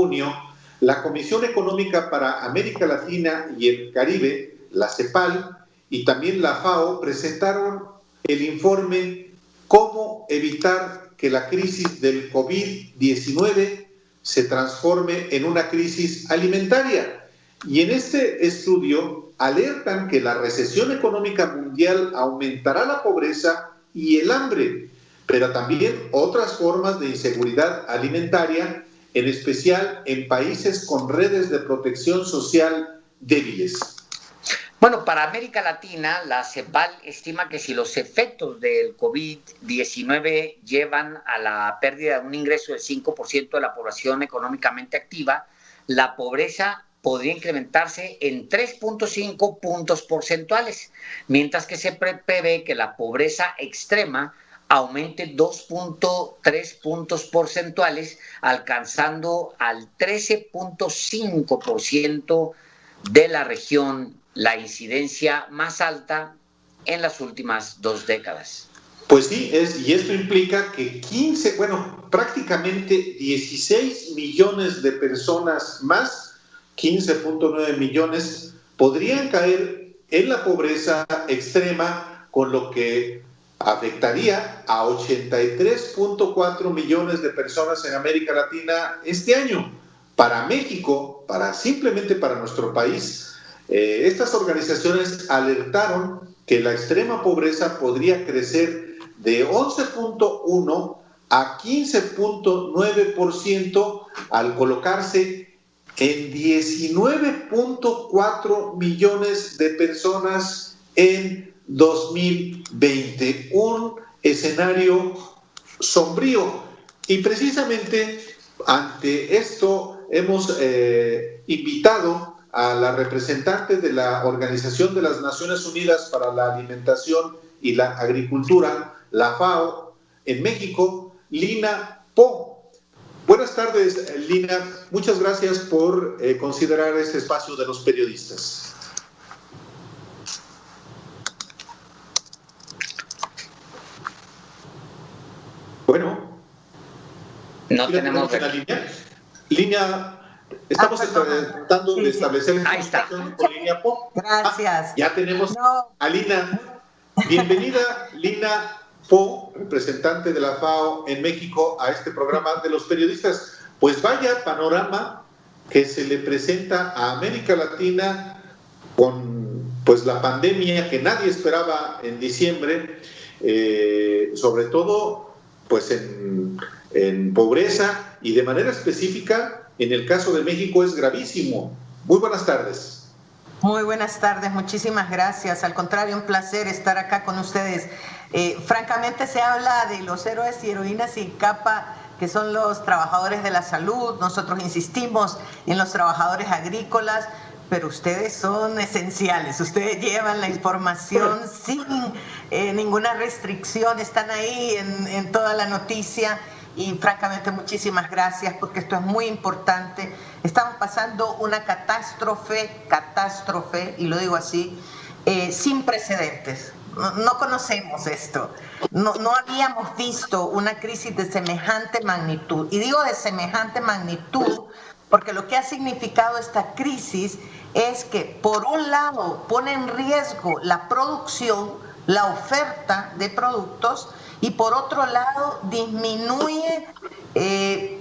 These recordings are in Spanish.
junio, la Comisión Económica para América Latina y el Caribe, la CEPAL, y también la FAO presentaron el informe Cómo evitar que la crisis del COVID-19 se transforme en una crisis alimentaria. Y en este estudio alertan que la recesión económica mundial aumentará la pobreza y el hambre, pero también otras formas de inseguridad alimentaria, en especial en países con redes de protección social débiles. Bueno, para América Latina, la CEPAL estima que si los efectos del COVID-19 llevan a la pérdida de un ingreso del 5% de la población económicamente activa, la pobreza podría incrementarse en 3.5 puntos porcentuales, mientras que se prevé que la pobreza extrema aumente 2.3 puntos porcentuales, alcanzando al 13.5% de la región, la incidencia más alta en las últimas 2 décadas. Pues sí, y esto implica que prácticamente 16 millones de personas más, 15.9 millones, podrían caer en la pobreza extrema, con lo que afectaría a 83.4 millones de personas en América Latina este año. Para México, simplemente para nuestro país, estas organizaciones alertaron que la extrema pobreza podría crecer de 11.1 a 15.9% al colocarse en 19.4 millones de personas en 2020, un escenario sombrío. Y precisamente ante esto hemos invitado a la representante de la Organización de las Naciones Unidas para la Alimentación y la Agricultura, la FAO, en México, Lina Po. Buenas tardes, Lina. Muchas gracias por considerar este espacio de los periodistas. Bueno, no tenemos la línea. Línea, estamos tratando de establecer comunicación con Línea Po. Gracias. Ya tenemos a Lina. Bienvenida, Lina Po, representante de la FAO en México, a este programa de los periodistas. Pues vaya panorama que se le presenta a América Latina con la pandemia que nadie esperaba en diciembre, sobre todo en pobreza, y de manera específica en el caso de México es gravísimo. Muy buenas tardes. Muy buenas tardes, muchísimas gracias. Al contrario, un placer estar acá con ustedes. Francamente se habla de los héroes y heroínas sin capa, que son los trabajadores de la salud. Nosotros insistimos en los trabajadores agrícolas, pero ustedes son esenciales, ustedes llevan la información sin ninguna restricción, están ahí en toda la noticia, y francamente muchísimas gracias, porque esto es muy importante. Estamos pasando una catástrofe, y lo digo así, sin precedentes. No conocemos esto, no habíamos visto una crisis de semejante magnitud, y digo de semejante magnitud porque lo que ha significado esta crisis es que, por un lado, pone en riesgo la producción, la oferta de productos, y por otro lado disminuye,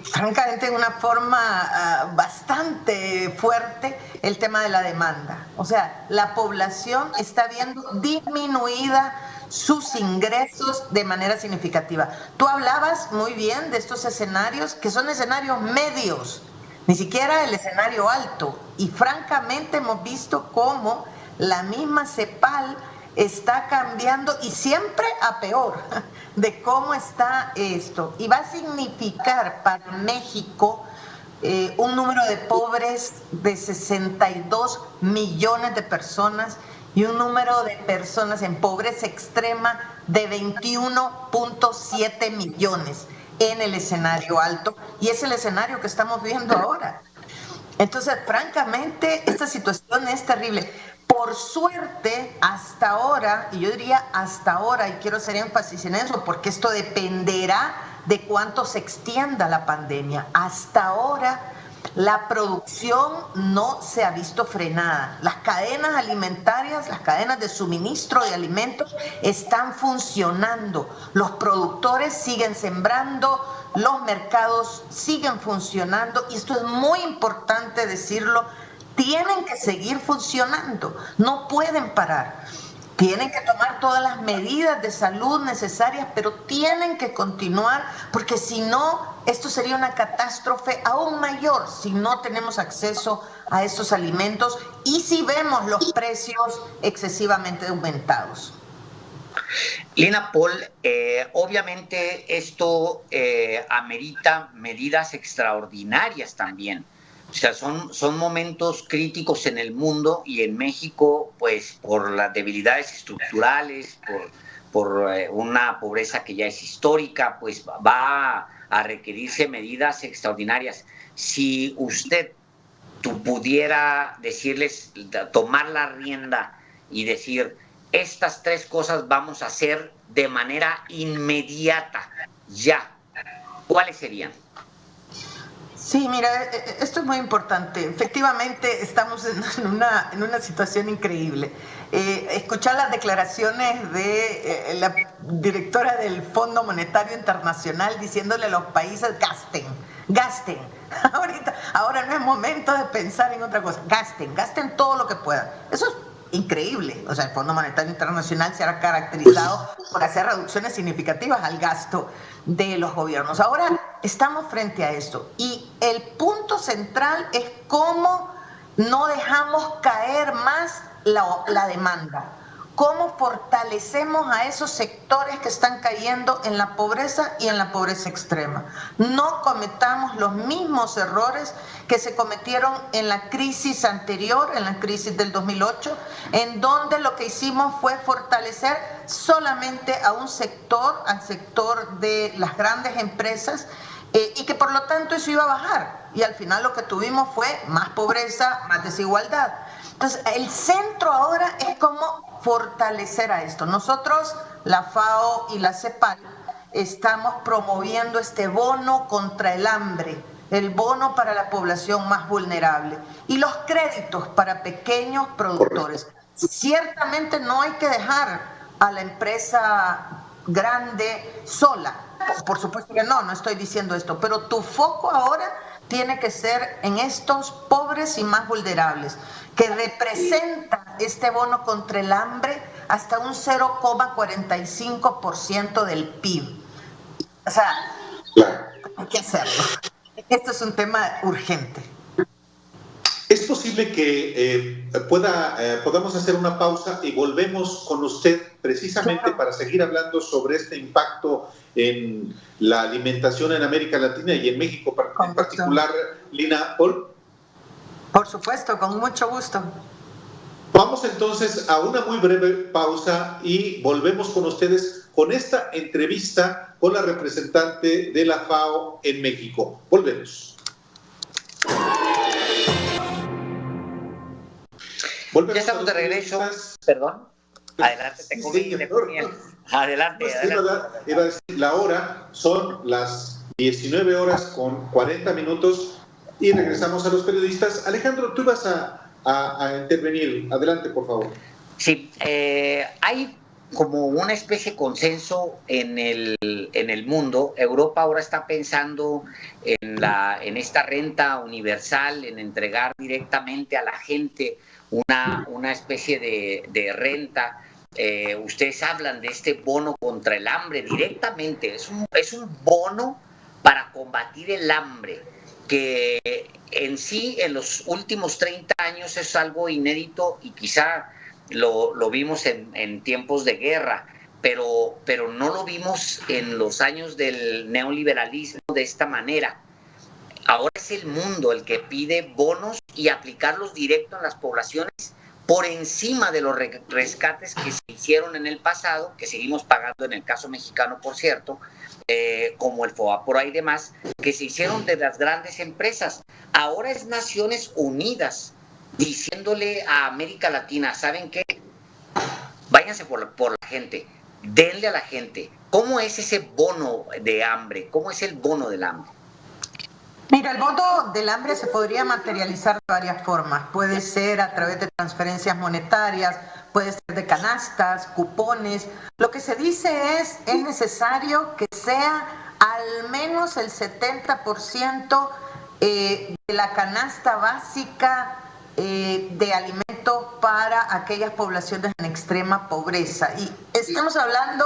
francamente, de una forma bastante fuerte, el tema de la demanda. O sea, la población está viendo disminuida sus ingresos de manera significativa. Tú hablabas muy bien de estos escenarios, que son escenarios medios, ni siquiera el escenario alto, y francamente hemos visto cómo la misma CEPAL está cambiando, y siempre a peor, de cómo está esto, y va a significar para México un número de pobres de 62 millones de personas y un número de personas en pobreza extrema de 21.7 millones en el escenario alto, y es el escenario que estamos viendo ahora. Entonces, francamente, esta situación es terrible. Por suerte, hasta ahora, y yo diría hasta ahora, y quiero hacer énfasis en eso, porque esto dependerá de cuánto se extienda la pandemia. Hasta ahora, La producción no se ha visto frenada. Las cadenas alimentarias, las cadenas de suministro de alimentos están funcionando. Los productores siguen sembrando, los mercados siguen funcionando, y esto es muy importante decirlo, tienen que seguir funcionando, no pueden parar. Tienen que tomar todas las medidas de salud necesarias, pero tienen que continuar, porque si no, esto sería una catástrofe aún mayor si no tenemos acceso a estos alimentos y si vemos los precios excesivamente aumentados. Lina, Paul, obviamente esto amerita medidas extraordinarias también. O sea, son momentos críticos en el mundo, y en México, pues por las debilidades estructurales, por una pobreza que ya es histórica, pues va a requerirse medidas extraordinarias. Si usted pudiera decirles, tomar la rienda y decir, estas 3 cosas vamos a hacer de manera inmediata, ya, ¿cuáles serían? Sí, mira, esto es muy importante. Efectivamente, estamos en una situación increíble. Escuchar las declaraciones de la directora del Fondo Monetario Internacional diciéndole a los países, gasten. Ahora no es momento de pensar en otra cosa. Gasten todo lo que puedan. Eso es increíble. O sea, el Fondo Monetario Internacional se ha caracterizado por hacer reducciones significativas al gasto de los gobiernos. Ahora estamos frente a esto, y el punto central es cómo no dejamos caer más la demanda, cómo fortalecemos a esos sectores que están cayendo en la pobreza y en la pobreza extrema. No cometamos los mismos errores que se cometieron en la crisis anterior, en la crisis del 2008, en donde lo que hicimos fue fortalecer solamente a un sector, al sector de las grandes empresas, y que por lo tanto eso iba a bajar. Y al final lo que tuvimos fue más pobreza, más desigualdad. Entonces, el centro ahora es cómo fortalecer a esto. Nosotros, la FAO y la CEPAL, estamos promoviendo este bono contra el hambre, el bono para la población más vulnerable, y los créditos para pequeños productores. Ciertamente no hay que dejar a la empresa grande sola. Por supuesto que no estoy diciendo esto, pero tu foco ahora tiene que ser en estos pobres y más vulnerables, que representa este bono contra el hambre hasta un 0,45% del PIB. O sea, hay que hacerlo. Esto es un tema urgente. ¿Es posible que podamos hacer una pausa y volvemos con usted precisamente para seguir hablando sobre este impacto en la alimentación en América Latina y en México en particular, Lina, Paul? Por supuesto, con mucho gusto. Vamos entonces a una muy breve pausa y volvemos con ustedes con esta entrevista con la representante de la FAO en México. Volvemos. Ya estamos de regreso. Perdón. Adelante, te comí. Adelante. Iba a decir, la hora son las 19 horas con 40 minutos y regresamos a los periodistas. Alejandro, tú vas a intervenir. Adelante, por favor. Sí, hay como una especie de consenso en el mundo. Europa ahora está pensando en esta renta universal, en entregar directamente a la gente una especie de renta. Ustedes hablan de este bono contra el hambre directamente. Es un bono para combatir el hambre, que en sí en los últimos 30 años es algo inédito, y quizá lo vimos en tiempos de guerra, pero no lo vimos en los años del neoliberalismo de esta manera. Ahora es el mundo el que pide bonos y aplicarlos directo en las poblaciones, por encima de los rescates que se hicieron en el pasado, que seguimos pagando en el caso mexicano, por cierto, como el FOBAPROA y demás, que se hicieron de las grandes empresas. Ahora es Naciones Unidas diciéndole a América Latina, ¿saben qué? Váyanse por la gente, denle a la gente. ¿Cómo es ese bono de hambre? ¿Cómo es el bono del hambre? Mira, el voto del hambre se podría materializar de varias formas. Puede ser a través de transferencias monetarias, puede ser de canastas, cupones. Lo que se dice es necesario que sea al menos el 70% de la canasta básica de alimentos para aquellas poblaciones en extrema pobreza. Y estamos hablando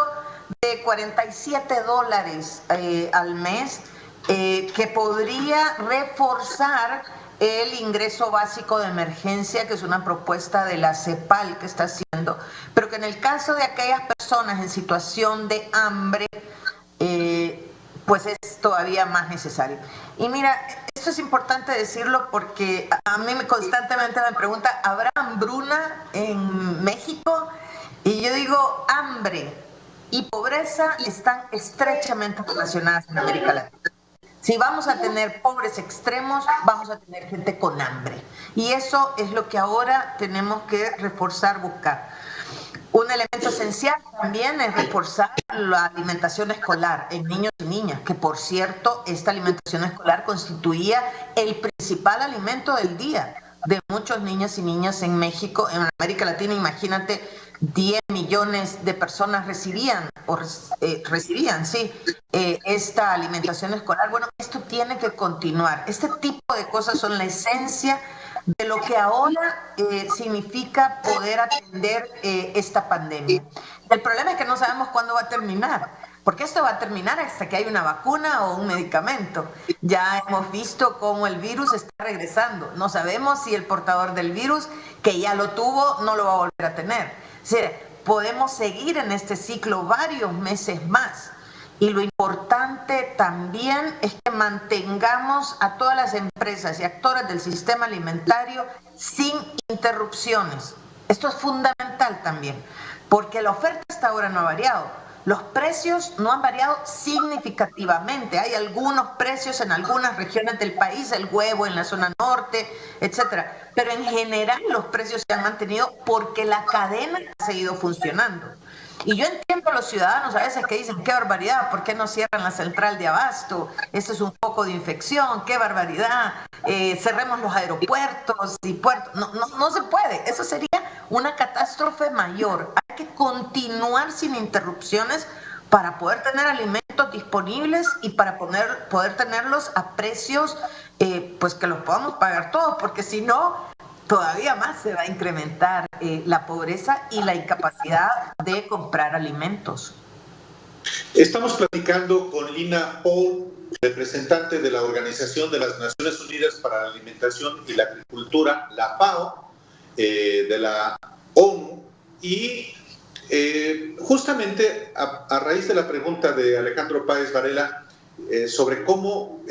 de $47 al mes, que podría reforzar el ingreso básico de emergencia, que es una propuesta de la CEPAL que está haciendo, pero que en el caso de aquellas personas en situación de hambre, pues es todavía más necesario. Y mira, esto es importante decirlo porque a mí constantemente me pregunta, ¿habrá hambruna en México? Y yo digo, hambre y pobreza están estrechamente relacionadas en América Latina. Si vamos a tener pobres extremos, vamos a tener gente con hambre. Y eso es lo que ahora tenemos que reforzar, buscar. Un elemento esencial también es reforzar la alimentación escolar en niños y niñas, que por cierto, esta alimentación escolar constituía el principal alimento del día de muchos niños y niñas en México, en América Latina. Imagínate, 10 millones de personas recibían esta alimentación escolar. Bueno, esto tiene que continuar. Este tipo de cosas son la esencia de lo que ahora significa poder atender esta pandemia. El problema es que no sabemos cuándo va a terminar, porque esto va a terminar hasta que haya una vacuna o un medicamento. Ya hemos visto cómo el virus está regresando. No sabemos si el portador del virus, que ya lo tuvo, no lo va a volver a tener. Es decir, podemos seguir en este ciclo varios meses más. Y lo importante también es que mantengamos a todas las empresas y actores del sistema alimentario sin interrupciones. Esto es fundamental también, porque la oferta hasta ahora no ha variado. Los precios no han variado significativamente. Hay algunos precios en algunas regiones del país, el huevo en la zona norte, etcétera. Pero en general los precios se han mantenido porque la cadena ha seguido funcionando. Y yo entiendo a los ciudadanos a veces que dicen, qué barbaridad, ¿por qué no cierran la central de abasto? Esto es un foco de infección, qué barbaridad, cerremos los aeropuertos y puertos. No se puede, eso sería una catástrofe mayor. Hay que continuar sin interrupciones para poder tener alimentos disponibles y para poder tenerlos a precios pues que los podamos pagar todos, porque si no, todavía más se va a incrementar la pobreza y la incapacidad de comprar alimentos. Estamos platicando con Lina Paul, representante de la Organización de las Naciones Unidas para la Alimentación y la Agricultura, la FAO, de la ONU, y justamente a raíz de la pregunta de Alejandro Páez Varela sobre cómo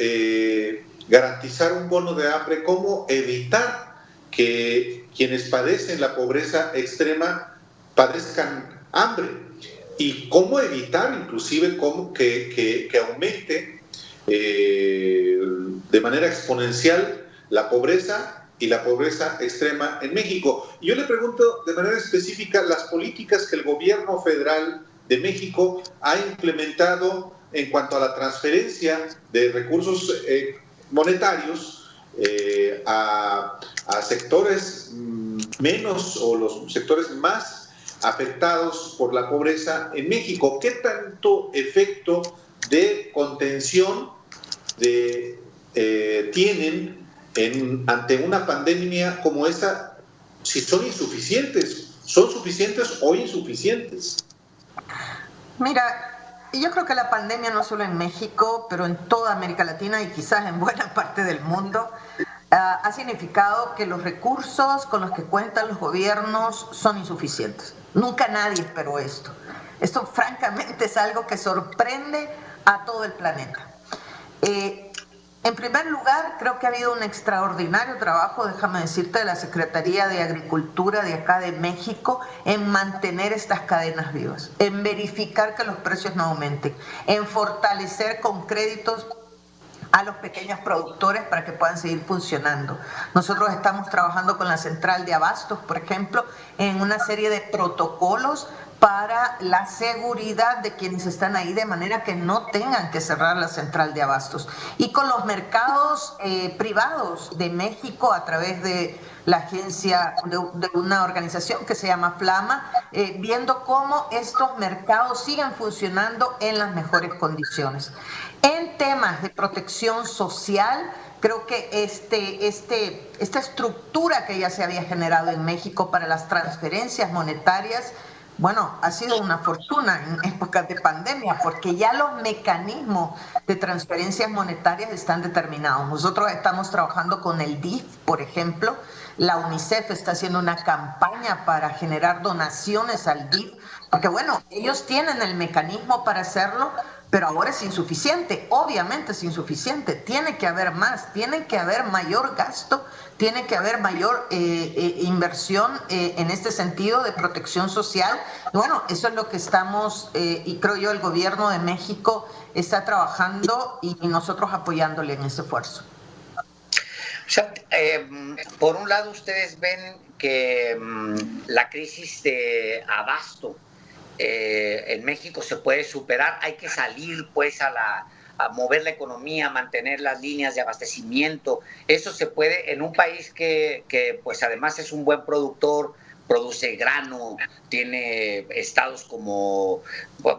garantizar un bono de hambre, cómo evitar que quienes padecen la pobreza extrema padezcan hambre y cómo evitar inclusive que aumente de manera exponencial la pobreza y la pobreza extrema en México. Y yo le pregunto de manera específica las políticas que el gobierno federal de México ha implementado en cuanto a la transferencia de recursos monetarios a sectores menos o los sectores más afectados por la pobreza en México. ¿Qué tanto efecto de contención tienen ante una pandemia como esta? Si son insuficientes, ¿son suficientes o insuficientes? Mira, yo creo que la pandemia no solo en México, pero en toda América Latina y quizás en buena parte del mundo, ha significado que los recursos con los que cuentan los gobiernos son insuficientes. Nunca nadie esperó esto. Esto francamente es algo que sorprende a todo el planeta. En primer lugar, creo que ha habido un extraordinario trabajo, déjame decirte, de la Secretaría de Agricultura de acá de México en mantener estas cadenas vivas, en verificar que los precios no aumenten, en fortalecer con créditos a los pequeños productores para que puedan seguir funcionando. Nosotros estamos trabajando con la central de abastos, por ejemplo, en una serie de protocolos para la seguridad de quienes están ahí, de manera que no tengan que cerrar la central de abastos. Y con los mercados privados de México, a través de la agencia de una organización que se llama Flama, viendo cómo estos mercados siguen funcionando en las mejores condiciones. En temas de protección social, creo que esta estructura que ya se había generado en México para las transferencias monetarias, bueno, ha sido una fortuna en épocas de pandemia, porque ya los mecanismos de transferencias monetarias están determinados. Nosotros estamos trabajando con el DIF, por ejemplo. La UNICEF está haciendo una campaña para generar donaciones al DIF, porque bueno, ellos tienen el mecanismo para hacerlo, pero ahora es insuficiente, obviamente es insuficiente, tiene que haber más, tiene que haber mayor gasto, tiene que haber mayor inversión en este sentido de protección social. Bueno, eso es lo que estamos, y creo yo el gobierno de México está trabajando y nosotros apoyándole en ese esfuerzo. O sea, por un lado ustedes ven que la crisis de abasto en México se puede superar, hay que salir pues a mover la economía, mantener las líneas de abastecimiento. Eso se puede en un país que pues además es un buen productor, produce grano, tiene estados como, pues,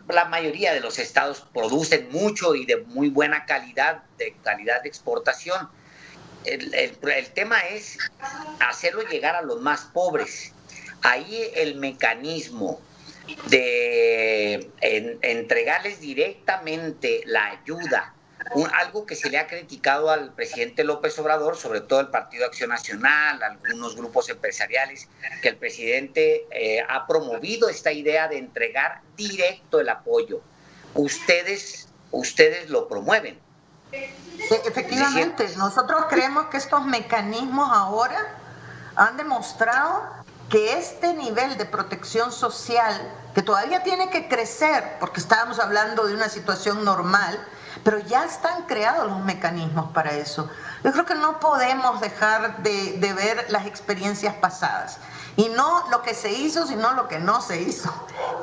la mayoría de los estados producen mucho y de muy buena calidad, de exportación. El tema es hacerlo llegar a los más pobres. Ahí el mecanismo de entregarles directamente la ayuda, algo que se le ha criticado al presidente López Obrador, sobre todo el Partido Acción Nacional, algunos grupos empresariales, que el presidente ha promovido esta idea de entregar directo el apoyo. Ustedes lo promueven. Efectivamente, nosotros creemos que estos mecanismos ahora han demostrado que este nivel de protección social, que todavía tiene que crecer, porque estábamos hablando de una situación normal, pero ya están creados los mecanismos para eso. Yo creo que no podemos dejar de ver las experiencias pasadas, y no lo que se hizo, sino lo que no se hizo.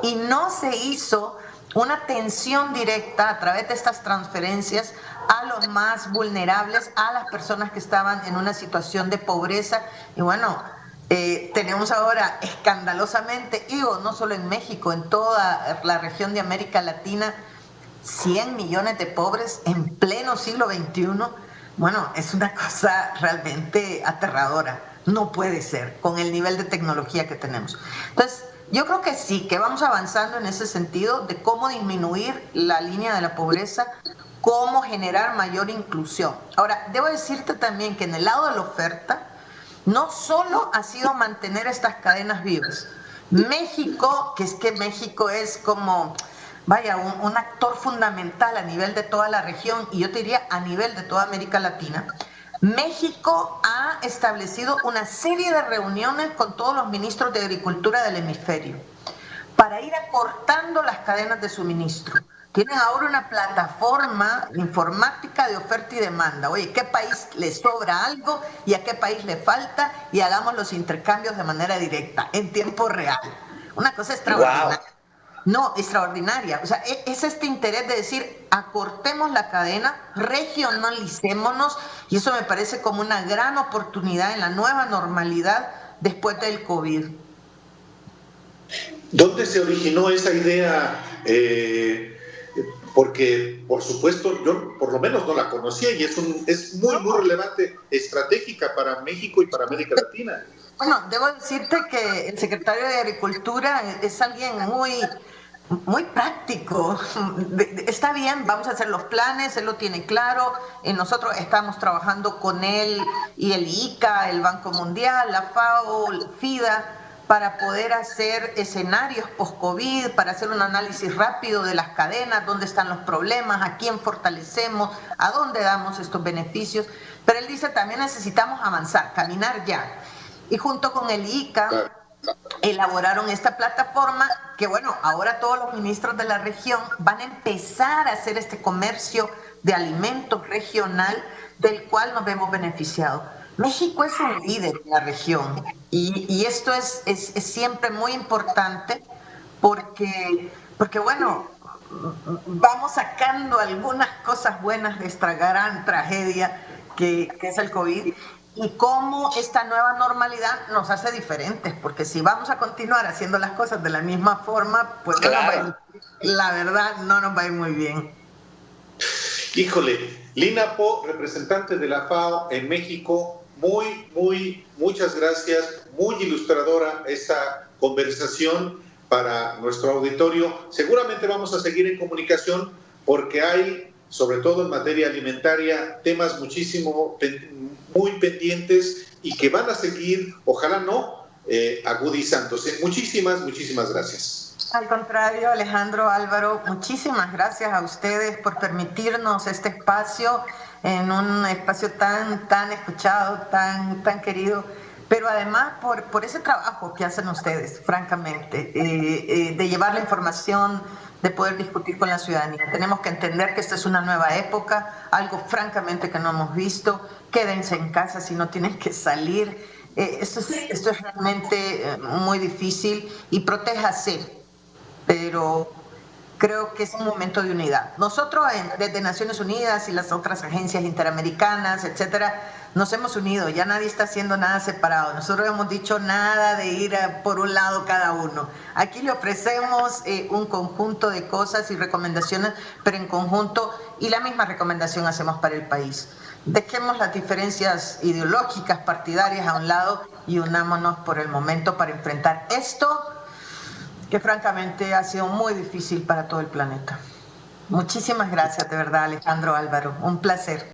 Y no se hizo una atención directa a través de estas transferencias a los más vulnerables, a las personas que estaban en una situación de pobreza. Y bueno, tenemos ahora escandalosamente, digo, no solo en México, en toda la región de América Latina, 100 millones de pobres en pleno siglo XXI. Bueno, es una cosa realmente aterradora. No puede ser con el nivel de tecnología que tenemos. Entonces, yo creo que sí, que vamos avanzando en ese sentido de cómo disminuir la línea de la pobreza, cómo generar mayor inclusión. Ahora, debo decirte también que en el lado de la oferta, no solo ha sido mantener estas cadenas vivas. México, que es que México es como, vaya, un actor fundamental a nivel de toda la región, y yo te diría a nivel de toda América Latina. México ha establecido una serie de reuniones con todos los ministros de Agricultura del hemisferio para ir acortando las cadenas de suministro. Tienen ahora una plataforma informática de oferta y demanda. Oye, ¿qué país le sobra algo y a qué país le falta? Y hagamos los intercambios de manera directa, en tiempo real. Una cosa extraordinaria. Wow. No, extraordinaria. O sea, es este interés de decir, acortemos la cadena, regionalicémonos, y eso me parece como una gran oportunidad en la nueva normalidad después del COVID. ¿Dónde se originó esa idea? Porque, por supuesto, yo por lo menos no la conocía, y es muy relevante, estratégica para México y para América Latina. Bueno, debo decirte que el secretario de Agricultura es alguien muy práctico. Está bien, vamos a hacer los planes, él lo tiene claro. Nosotros estamos trabajando con él y el ICA, el Banco Mundial, la FAO, el FIDA, para poder hacer escenarios post-COVID, para hacer un análisis rápido de las cadenas, dónde están los problemas, a quién fortalecemos, a dónde damos estos beneficios. Pero él dice, también necesitamos avanzar, caminar ya. Y junto con el ICA elaboraron esta plataforma que, bueno, ahora todos los ministros de la región van a empezar a hacer este comercio de alimentos regional del cual nos vemos beneficiados. México es un líder en la región, y esto es siempre muy importante, porque bueno, vamos sacando algunas cosas buenas de esta gran tragedia que es el COVID, y cómo esta nueva normalidad nos hace diferentes, porque si vamos a continuar haciendo las cosas de la misma forma, pues claro, la verdad no nos va a ir muy bien. Híjole, Lina Po, representante de la FAO en México, muchas gracias, muy ilustradora esta conversación para nuestro auditorio. Seguramente vamos a seguir en comunicación porque hay, sobre todo en materia alimentaria, temas muy pendientes y que van a seguir, ojalá no, agudizándose. Muchísimas gracias. Al contrario, Alejandro, Álvaro, muchísimas gracias a ustedes por permitirnos este espacio, en un espacio tan escuchado, tan querido, pero además por ese trabajo que hacen ustedes, francamente, de llevar la información, de poder discutir con la ciudadanía. Tenemos que entender que esta es una nueva época, algo francamente que no hemos visto. Quédense en casa si no tienen que salir. Esto es realmente muy difícil, y protéjase. Pero creo que es un momento de unidad. Nosotros desde Naciones Unidas y las otras agencias interamericanas, etcétera, nos hemos unido, ya nadie está haciendo nada separado. Nosotros hemos dicho nada de ir por un lado cada uno. Aquí le ofrecemos un conjunto de cosas y recomendaciones, pero en conjunto, y la misma recomendación hacemos para el país. Dejemos las diferencias ideológicas, partidarias a un lado, y unámonos por el momento para enfrentar esto, que francamente ha sido muy difícil para todo el planeta. Muchísimas gracias, de verdad, Alejandro, Álvaro. Un placer.